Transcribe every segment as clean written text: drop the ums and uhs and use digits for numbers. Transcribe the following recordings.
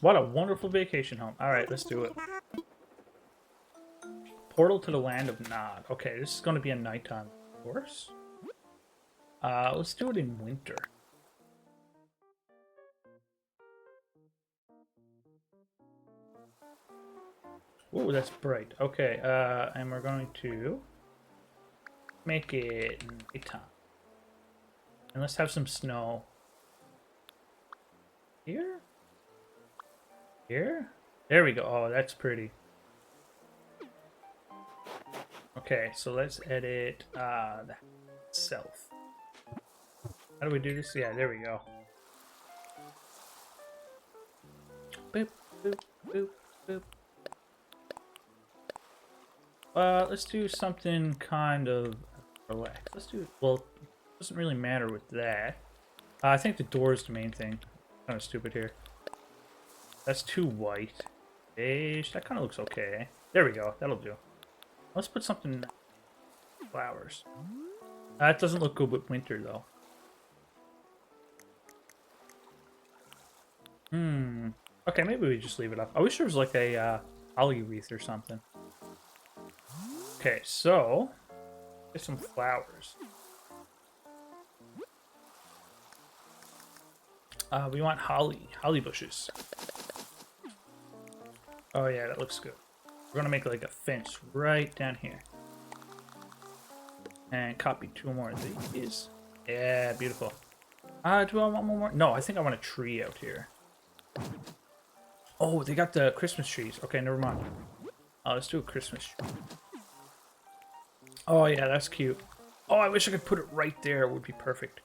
What a wonderful vacation home. Alright, let's do it. Portal to the Land of Nod. Okay, this is going to be a nighttime, of course. Let's do it in winter. Whoa, that's bright. Okay, and we're going to make it nighttime. And let's have some snow. Here? Here? There we go. Oh, that's pretty. Okay, so let's edit the itself. How do we do this? Yeah, there we go. Boop, boop, boop, boop. Let's do something kind of relaxed. Let's do, well, it doesn't really matter with that. I think the door is the main thing. Kind of stupid here. That's too white. Beige, that kind of looks okay. There we go, that'll do. Let's put something, flowers. That doesn't look good with winter though. Okay, maybe we just leave it up. I wish there was like a holly wreath or something. Okay, so get some flowers. We want holly bushes. Oh yeah, that looks good. We're gonna make like a fence right down here. And copy 2 more of these. Yeah, beautiful. Do I want one more? No, I think I want a tree out here. Oh, they got the Christmas trees. Okay, never mind. Let's do a Christmas tree. Oh yeah, that's cute. Oh, I wish I could put it right there. It would be perfect.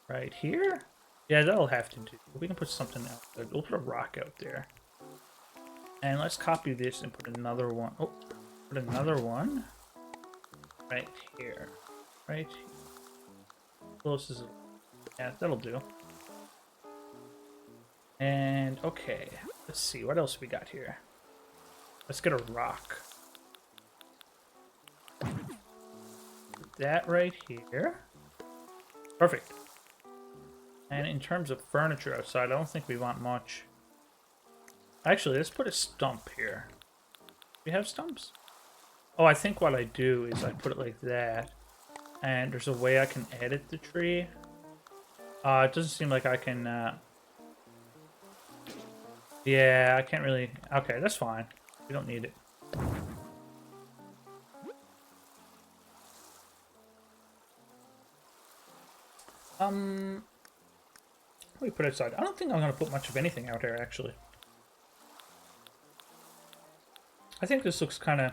Right here? Yeah, that'll have to do. We can put something out there. We'll put a rock out there. And let's copy this and put another one. Oh, put another one right here. Right here. Closest. Yeah, that'll do. And okay, let's see what else we got here. Let's get a rock. Put that right here. Perfect. And in terms of furniture outside, I don't think we want much. Actually, let's put a stump here. We have stumps? Oh, I think what I do is I put it like that. And there's a way I can edit the tree. It doesn't seem like I can... Yeah, I can't really... Okay, that's fine. We don't need it. What do we put outside? I don't think I'm going to put much of anything out here, actually. I think this looks kind of...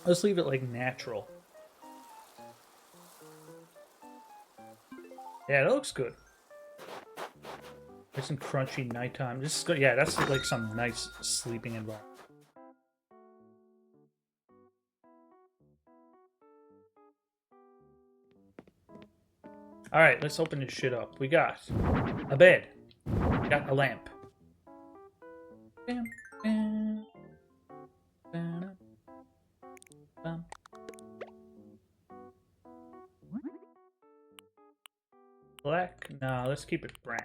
Let's leave it, like, natural. Yeah, that looks good. Nice and crunchy nighttime. This is good. Yeah, that's like some nice sleeping environment. Alright, let's open this shit up. We got a bed. We got a lamp. Bam, bam, bam, bam. Black? No, let's keep it brown.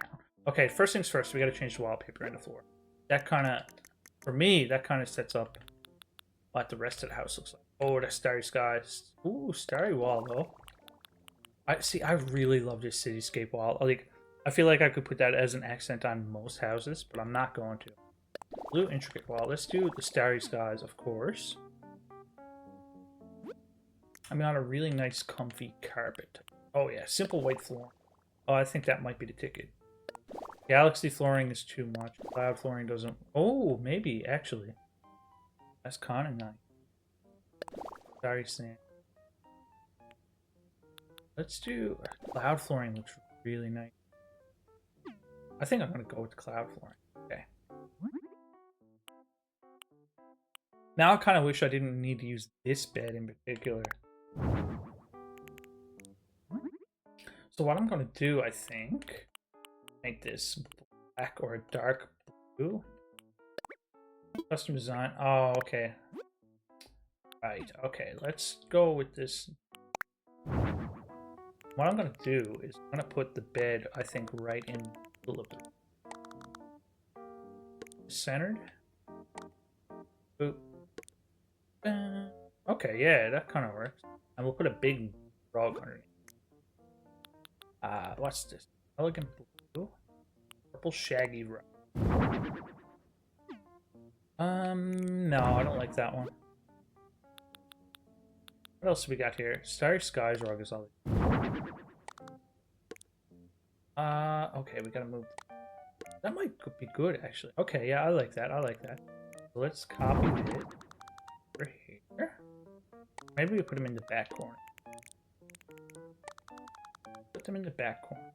Okay, first things first, we gotta change the wallpaper on the floor. That kind of, for me, that kind of sets up what the rest of the house looks like. Oh, the starry skies. Ooh, starry wall, though. I really love this cityscape wall. Like, I feel like I could put that as an accent on most houses, but I'm not going to. Blue intricate wall. Let's do the starry skies, of course. I'm on a really nice, comfy carpet. Oh yeah, simple white flooring. Oh, I think that might be the ticket. Galaxy flooring is too much. Cloud flooring doesn't... Oh, maybe, actually. That's kind of nice. Sorry, sand. Let's do... Cloud flooring looks really nice. I think I'm going to go with the cloud flooring. Okay. Now I kind of wish I didn't need to use this bed in particular. So what I'm going to do, I think... Make this black or a dark blue. Custom design. Oh, okay. Right, okay. Let's go with this. What I'm gonna do is I'm gonna put the bed, I think, right in the middle of the centered. Boop. Okay, yeah, that kind of works. And we'll put a big rug underneath. What's this? Elegant blue, purple shaggy rug. No, I don't like that one. What else do we got here? Starry Skies rug is all. Okay, we gotta move. That might be good, actually. Okay, yeah, I like that. I like that. So let's copy it over here. Maybe we put them in the back corner. Put them in the back corner.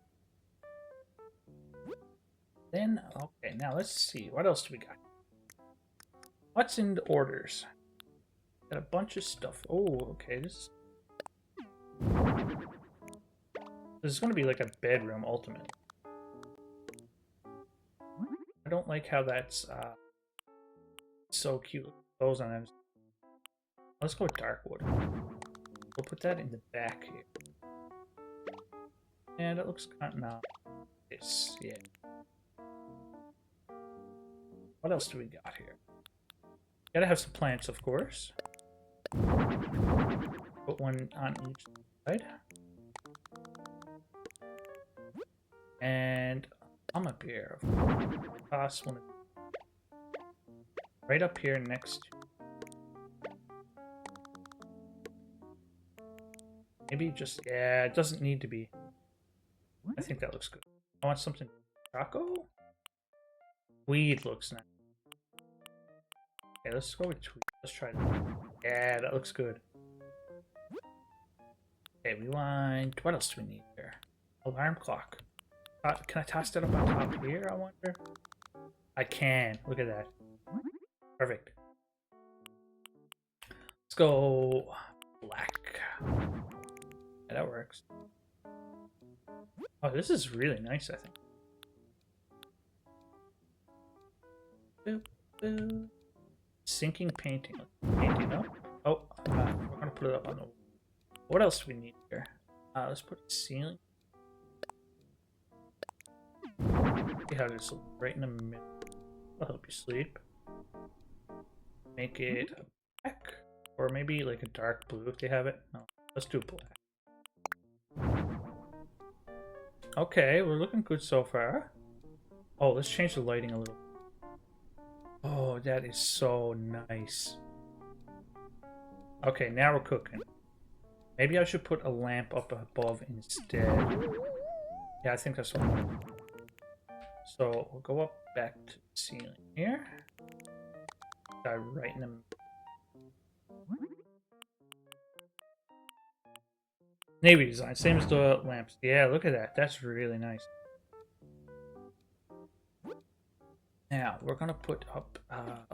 Then, okay, now let's see. What else do we got? What's in the orders? Got a bunch of stuff. Oh, okay, this is going to be like a bedroom, ultimately. I don't like how that's so cute. Clothes on them. Let's go with dark wood. We'll put that in the back here. And it looks kind of not this, yeah. What else do we got here? Gotta have some plants, of course. Put one on each side. And I'm up here. Toss one right up here next to. Maybe just, yeah, it doesn't need to be. I think that looks good. I want something. Choco? Tweed looks nice. Okay, let's go with tweed. Let's try that. Yeah, that looks good. Okay, we want. What else do we need here? Alarm clock. Can I toss that up on top here, I wonder? I can. Look at that. Perfect. Let's go black. Yeah, that works. Oh, this is really nice, I think. Boop, boop. Sinking painting. Painting up. Oh, we're gonna put it up on the. What else do we need here? Let's put a ceiling. See how this looks right in the middle. I'll help you sleep. Make it a black, or maybe like a dark blue if they have it. No, let's do black. Okay, we're looking good so far. Oh, let's change the lighting a little. Oh, that is so nice. Okay, now we're cooking. Maybe I should put a lamp up above instead. Yeah, I think that's what I'm gonna do. So we'll go up back to the ceiling here. Guy right in the middle. Navy design, same as the lamps. Yeah, look at that. That's really nice. Now we're gonna put up.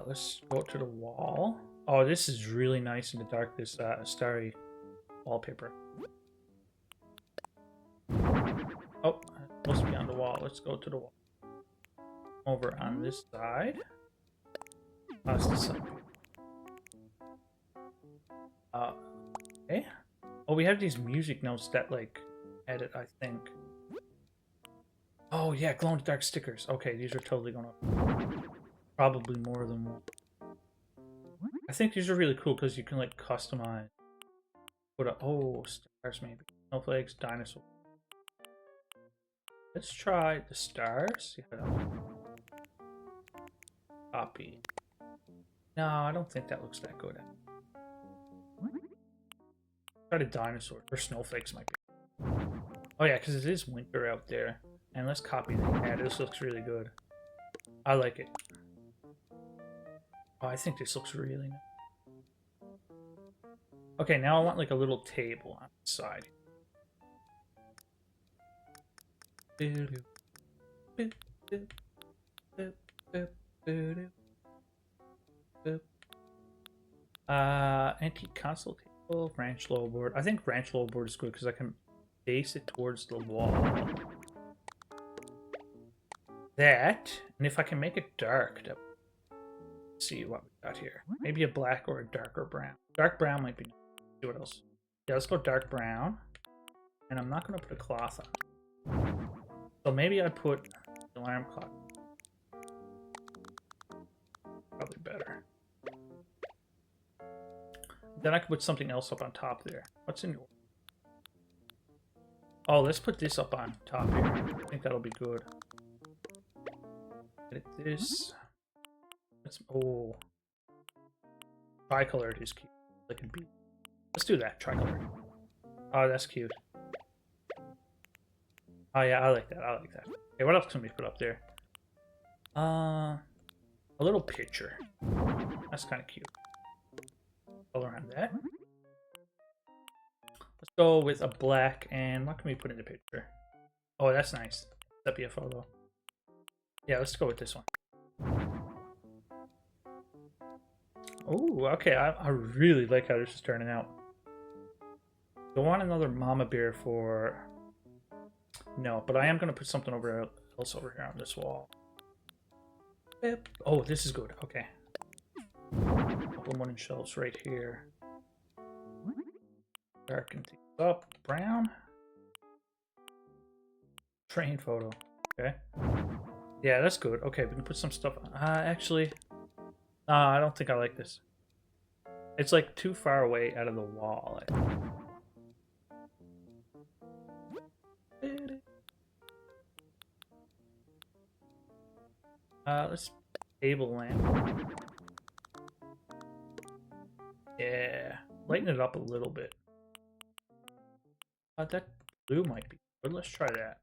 Let's go to the wall. Oh, this is really nice in the dark. This starry wallpaper. Oh, it's supposed to be on the wall. Let's go to the wall. Over on this side. Toss this up here. Okay. Oh, we have these music notes that like edit, I think. Oh yeah, glow in the dark stickers. Okay, these are totally going up. Probably more than one. I think these are really cool because you can like customize. Put a stars maybe. Snowflakes, dinosaurs. Let's try the stars. Yeah. Copy. No, I don't think that looks that good. Try the dinosaurs or snowflakes might be. Oh yeah, because it is winter out there. And let's copy that. Yeah, this looks really good. I like it. Oh, I think this looks really nice. Okay, now I want like a little table on the side. Antique console table, ranch low board. I think ranch low board is good because I can base it towards the wall. That, and if I can make it dark, let's see what we got here. Maybe a black or a darker brown. Dark brown might be nice. See what else? Yeah, let's go dark brown. And I'm not going to put a cloth on. So maybe I put the alarm clock. Probably better. Then I could put something else up on top there. What's in your... Oh, let's put this up on top here. I think that'll be good. Edit this. Let's... Oh. Tricolored is cute. That can be... Let's do that, tricolored. Oh, that's cute. Oh yeah, I like that. I like that. Okay, what else can we put up there? A little picture. That's kind of cute. All around that. Let's go with a black, and what can we put in the picture? Oh, that's nice. That'd be a photo. Yeah, let's go with this one. Oh, okay. I really like how this is turning out. Do I want another mama bear for... No, but I am going to put something else over here on this wall. Oh, this is good. Okay. Couple wooden shelves right here. Darken things up. Brown. Train photo. Okay. Yeah, that's good. Okay, we can put some stuff on. Actually... I don't think I like this. It's like too far away out of the wall. Let's table lamp. Yeah, lighten it up a little bit. That blue might be good. Let's try that.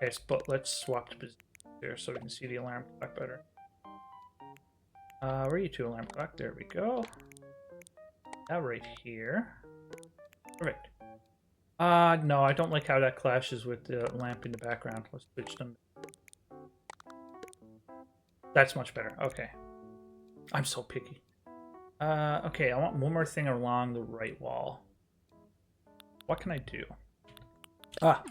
Okay, but let's swap to position here so we can see the alarm clock better. Where are you two, alarm clock? There we go. That right here. Perfect. No, I don't like how that clashes with the lamp in the background. Let's switch them. That's much better. Okay. I'm so picky. Okay, I want one more thing along the right wall. What can I do? Ah!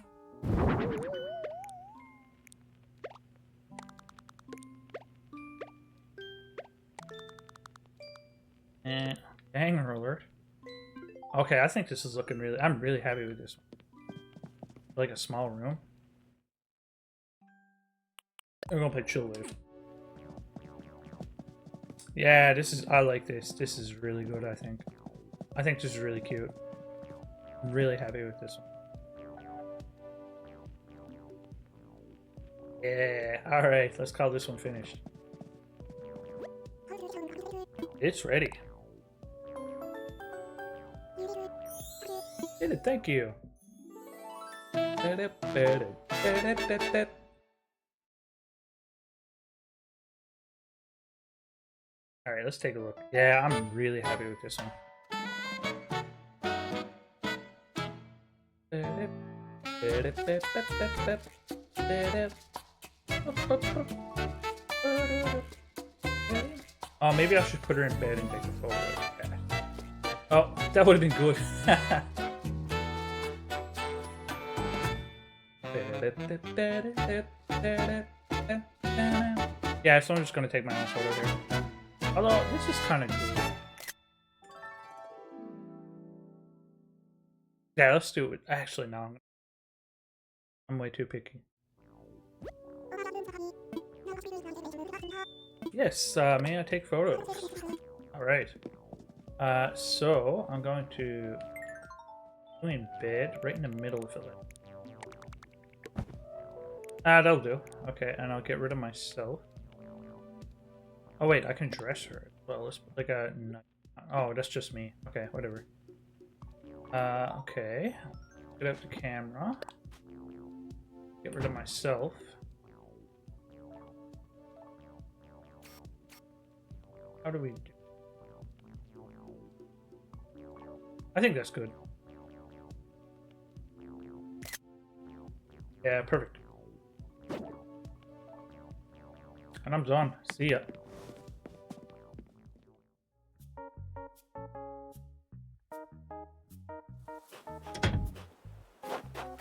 And hanger alert. Okay, I think this is looking really... I'm really happy with this one. Like a small room. We're gonna play Chill Wave. Yeah, this is... I like this. This is really good, I think. I think this is really cute. I'm really happy with this one. Yeah, alright. Let's call this one finished. It's ready. Did it, thank you. Alright, let's take a look. Yeah, I'm really happy with this one. Oh, maybe I should put her in bed and take a photo. Okay. Oh, that would have been good. Yeah, so I'm just going to take my own photo here. Although, this is kind of cool. Yeah, let's do it. Actually, no. I'm way too picky. Yes, may I take photos? Alright. So, I'm going to put in bed, right in the middle of it. That'll do. Okay, and I'll get rid of myself. Oh wait, I can dress her as well. Let's put like a... Oh, that's just me. Okay, whatever. Okay. Get out the camera. Get rid of myself. How do we do? I think that's good. Yeah, perfect. And I'm done. See ya.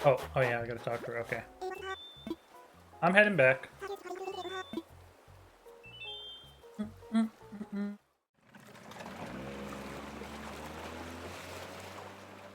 Oh yeah, I gotta talk to her. Okay. I'm heading back.